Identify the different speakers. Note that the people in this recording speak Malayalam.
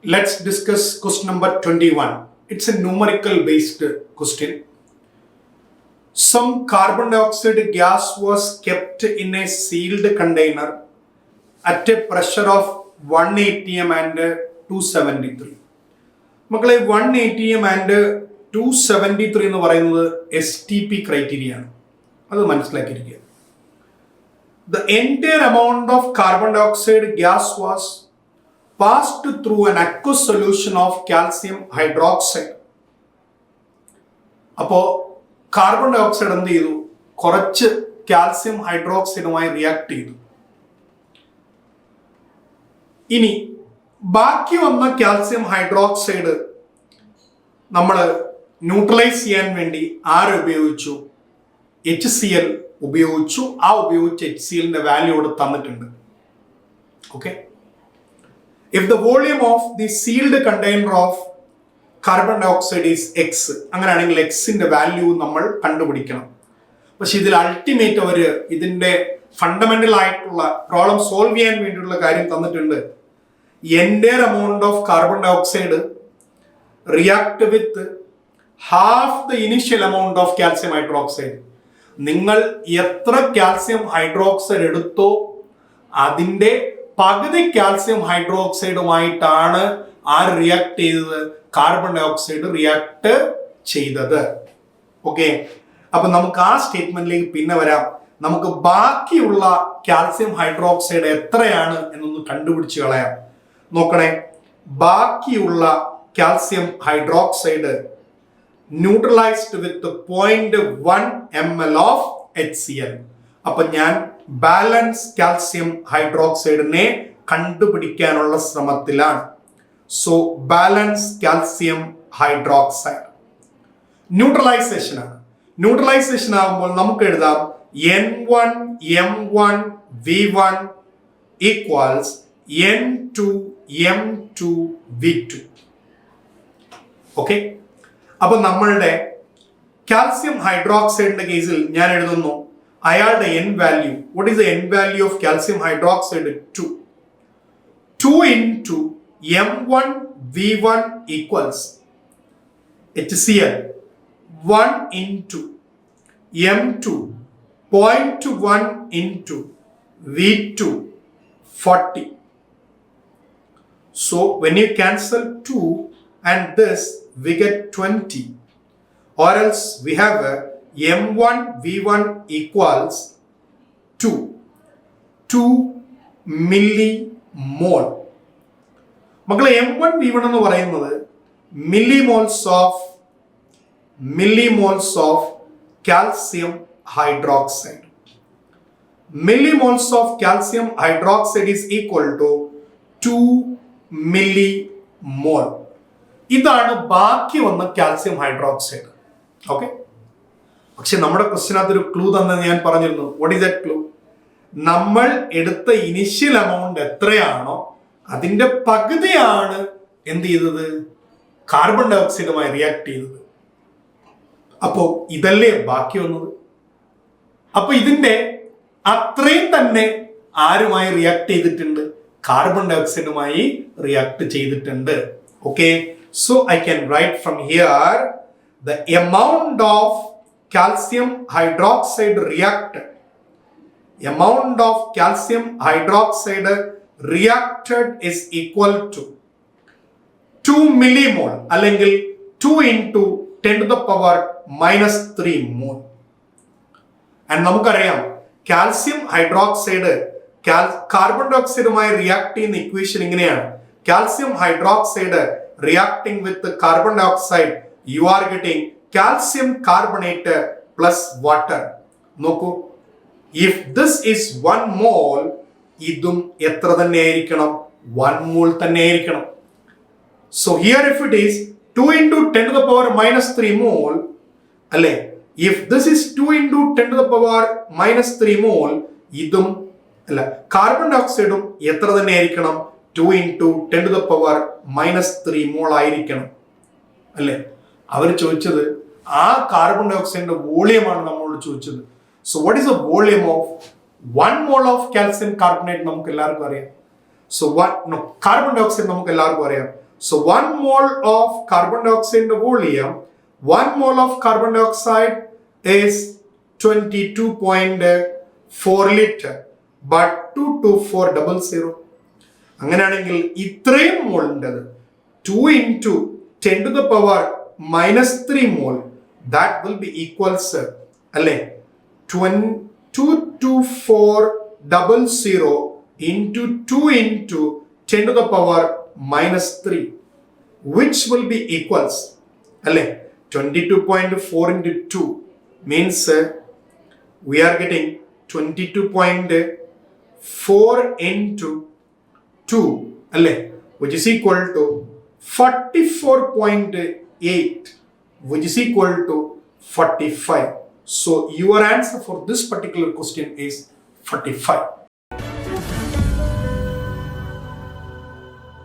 Speaker 1: Let's discuss question number 21. It's a numerical based question. Some carbon dioxide gas was kept in a sealed container at a pressure of 1 atm and 273. മക്കളെ 1 atm and 273 എന്ന് പറയുന്നത് STP ക്രൈറ്റീരിയ ആണ്. അത് മനസ്സിലാക്കിയിരിക്കുക. The entire amount of carbon dioxide gas was passed through an aqueous solution of calcium hydroxide. അപ്പോൾ കാർബൺ ഡൈ ഓക്സൈഡ് എന്ത് ചെയ്തു? കുറച്ച് കാൽസ്യം ഹൈഡ്രോക്സൈഡുമായി റിയാക്ട് ചെയ്തു. ഇനി ബാക്കി വന്ന കാൽസ്യം ഹൈഡ്രോക്സൈഡ് നമ്മൾ ന്യൂട്രലൈസ് ചെയ്യാൻ വേണ്ടി ആരെ ഉപയോഗിച്ചു? HCl ഉപയോഗിച്ചു. ആ ഉപയോഗിച്ച HClന്റെ വാല്യൂ ഇവിടെ തന്നിട്ടുണ്ട്. Okay, if the volume of the sealed container of carbon dioxide is x, അങ്ങനെയാണെങ്കിൽ എക്സിന്റെ വാല്യൂ നമ്മൾ കണ്ടുപിടിക്കണം. പക്ഷെ ഇതിൽ അൾട്ടിമേറ്റ് അവര് ഇതിന്റെ ഫണ്ടമെന്റൽ ആയിട്ടുള്ള പ്രോബ്ലം സോൾവ് ചെയ്യാൻ വേണ്ടിയുള്ള കാര്യം തന്നിട്ടുണ്ട്. എൻ്റെ amount of carbon dioxide react with half the initial amount of calcium hydroxide. നിങ്ങൾ എത്ര കാൽസ്യം ഹൈഡ്രോക്സൈഡ് എടുത്തോ അതിന്റെ പകുതി കാൽസ്യം ഹൈഡ്രോക്സൈഡുമായിട്ടാണ് ആര് റിയാക്ട് ചെയ്തത്? കാർബൺ ഡൈ ഓക്സൈഡ് റിയാക്ട് ചെയ്തത്. ഓക്കെ, അപ്പൊ നമുക്ക് ആ സ്റ്റേറ്റ്മെന്റിലേക്ക് പിന്നെ വരാം. നമുക്ക് ബാക്കിയുള്ള കാൽസ്യം ഹൈഡ്രോക്സൈഡ് എത്രയാണ് എന്നൊന്ന് കണ്ടുപിടിച്ച് കളയാം. നോക്കണേ, ബാക്കിയുള്ള calcium hydroxide neutralised with 0.1 ml of HCl. അപ്പൊ ഞാൻ ബാലൻസ് കാൽസ്യം ഹൈഡ്രോക്സൈഡിനെ കണ്ടുപിടിക്കാനുള്ള ശ്രമത്തിലാണ്. So balance calcium hydroxide neutralisation ആണ്. ന്യൂട്രലൈസേഷൻ ആകുമ്പോൾ നമുക്ക് എഴുതാം N1M1V1 ഈക്വൽസ് N2M2V2. ഓക്കെ, അപ്പൊ നമ്മളുടെ കാൽസ്യം ഹൈഡ്രോക്സൈഡിന്റെ കേസിൽ ഞാൻ എഴുതുന്നു അയാളുടെ N value. What is the N value of calcium hydroxide? 2 into M1V1 equals HCl 1 into M2 0.1 into V2 40. So when you cancel 2 and this, we get 20, or else we have a M1V1 equals 2 millimole. മക്കളെ M1V1 എന്ന് പറയുന്നത് millimoles of calcium hydroxide. Millimoles of calcium hydroxide is equal to 2 millimole. ഇതാണ് ബാക്കി വന്ന കാൽസ്യം ഹൈഡ്രോക്സൈഡ്. ഓക്കെ, പക്ഷെ നമ്മുടെ ക്വസ്റ്റിനകത്ത് ഒരു ക്ലൂ തന്നെ ഞാൻ പറഞ്ഞിരുന്നു. What is that clue? നമ്മൾ എടുത്ത ഇനിഷ്യൽ എമൗണ്ട് എത്രയാണോ അതിന്റെ പകുതിയാണ് എന്ത് ചെയ്തത്? കാർബൺ ഡൈ ഓക്സൈഡുമായി റിയാക്ട് ചെയ്തത്. അപ്പോ ഇതല്ലേ ബാക്കി വന്നത്? അപ്പൊ ഇതിന്റെ അത്രയും തന്നെ ആരുമായി റിയാക്ട് ചെയ്തിട്ടുണ്ട്? കാർബൺ ഡൈ ഓക്സൈഡുമായി റിയാക്ട് ചെയ്തിട്ടുണ്ട്. Okay, so I can write from here the amount of calcium hydroxide reacted. Amount of calcium hydroxide reacted is equal to 2 millimole അല്ലെങ്കിൽ 2 into 10 to the power minus 3 mole. And നമുക്കറിയാം കാൽസ്യം ഹൈഡ്രോക്സൈഡ് കാർബൺ ഡൈ ഓക്സൈഡുമായി റിയാക്ട് ചെയ്യുന്ന ഇക്വേഷൻ ഇങ്ങനെയാണ്. Calcium hydroxide reacting with the carbon dioxide, you are getting calcium carbonate plus water. നോക്കൂ, if this is 1 mole, ഇതും എത്ര തന്നെ ആയിരിക്കണം? 1 mole തന്നെ ആയിരിക്കണം. So here if it is 2 into 10 to the power minus 3 mole, അല്ലേ? If this is 2 into 10 to the power minus 3 mole, ഇതും അല്ല കാർബൺ ഡൈ ഓക്സൈഡും എത്ര തന്നെ ആയിരിക്കണം? 2 into 10 to the power minus 3 മോൾ ആയിരിക്കണം, അല്ലേ? അവർ ചോദിച്ചത് ആ കാർബൺ ഡൈ ഓക്സൈഡിന്റെ വോളിയമാണ് നമ്മളോട് ചോദിച്ചത്. So what is the volume of 1 mole of calcium carbonate? നമുക്ക് എല്ലാവർക്കും അറിയാം. സോ കാർബൺ ഡൈ ഓക്സൈഡ് നമുക്ക് എല്ലാവർക്കും അറിയാം. So 1 mole of carbon dioxide in the volume, 1 mole of carbon dioxide is 22.4 liter. But 22400. അങ്ങനെയാണെങ്കിൽ ഇത്രയും മോളിൻ്റെത് 2 into 10 to the power minus 3 mole, that will be equals അല്ലേ 22400 into 2 into 10 to the power minus 3, which will be equals അല്ലേ 22.4 into 2 means we are getting 22.4 into 2 അല്ലേ, which is equal to 44.8, which is equal to 45. So your answer for this particular question is 45.